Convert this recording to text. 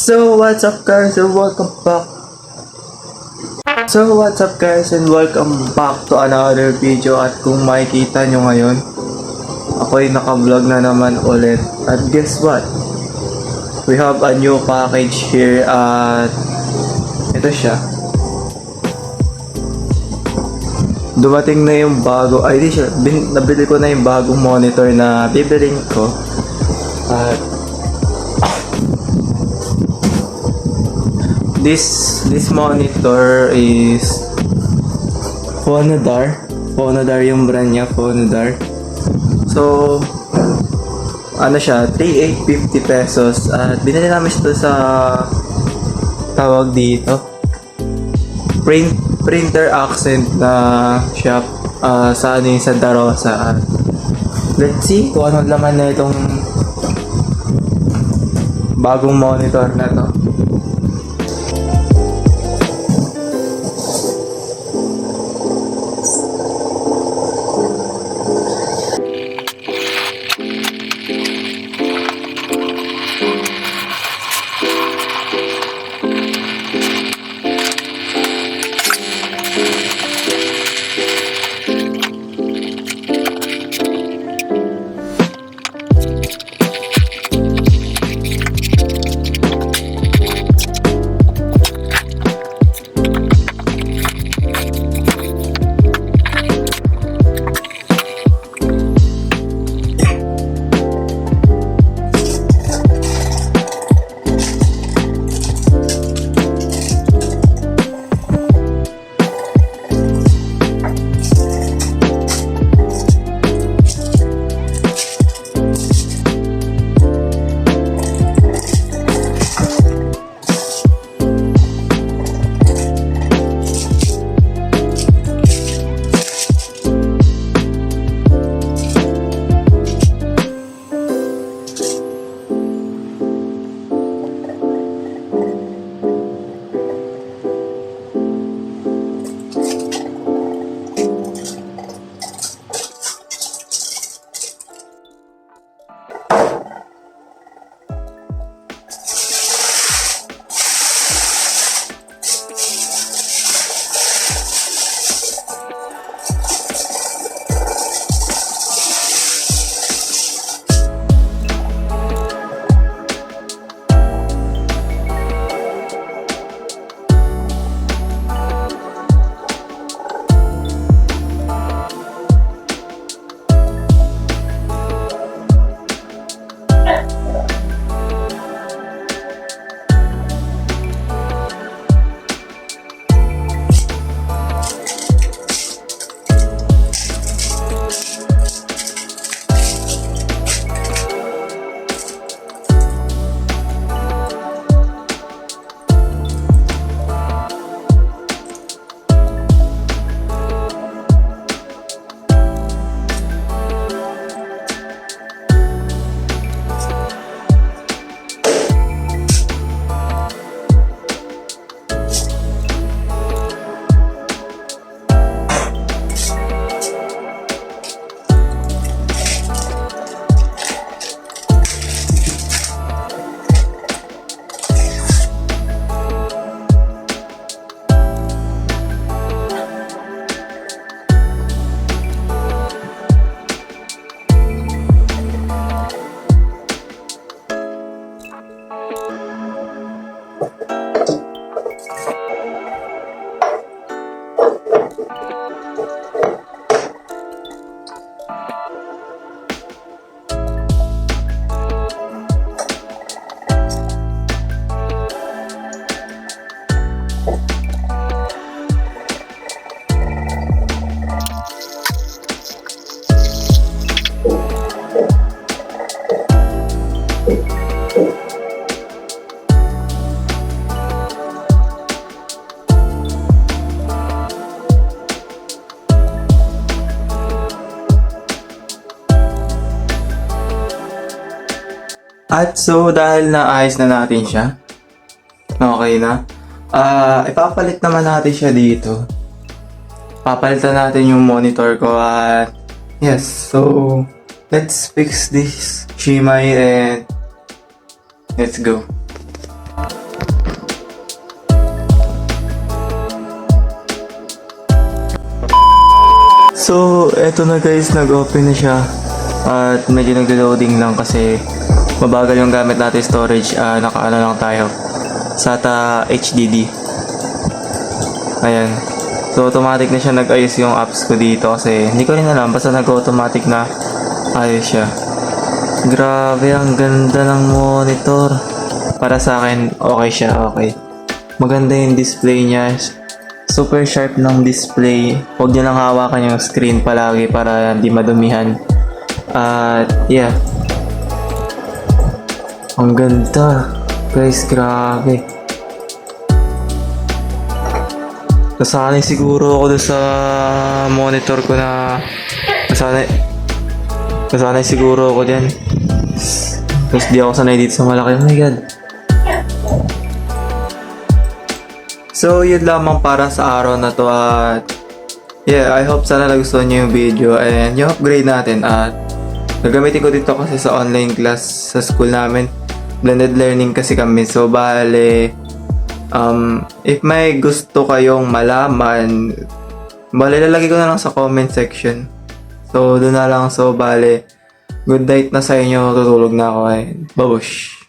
So what's up guys and welcome back. To another video. At kung makikita nyo ngayon, ako'y naka-vlog na naman ulit. At guess what? We have a new package here at ito siya. Dumating na yung bago, di siya, nabili ko na yung bagong monitor na bibiling ko. At this monitor is Fonadar yung brand niya, Fonadar. So ano siya, 3,850 pesos. At binili namin ito sa tawag dito printer accent na shop sa ano yung Santa Rosa. Let's see kung ano laman na itong bagong monitor na to. At so dahil naayos na natin siya, okay na, ipapalit naman natin siya dito. Papalitan natin yung monitor ko at yes, so let's fix this Shimai and let's go. So, eto na guys, nag-open na siya. At medyo nag-loading lang kasi mabagal yung gamit natin storage. Naka-ano lang tayo. SATA HDD. Ayan. So, automatic na siya nag-ayos yung apps ko dito kasi hindi ko rin alam. Basta nag-automatic na ayos siya. Grabe, ang ganda ng monitor. Para sa akin, okay siya, okay. Maganda yung display niya. Super sharp ng display. Huwag niyo lang hawakan yung screen palagi para hindi madumihan. At yeah. Ang ganda. Guys, grabe. Nasanay siguro ako sa monitor ko na nasanay siguro ako dyan. Tapos di ako sanay dito sa malaki. Oh my god. So, yun lamang para sa araw na to at yeah, I hope sana nagustuhan nyo yung video and yung upgrade natin at gagamitin ko dito kasi sa online class sa school namin. Blended learning kasi kami. So, bale, if may gusto kayong malaman, bale, lalagay ko na lang sa comment section. So, doon na lang. So, bale, good night na sa inyo. Tutulog na ako. Babush!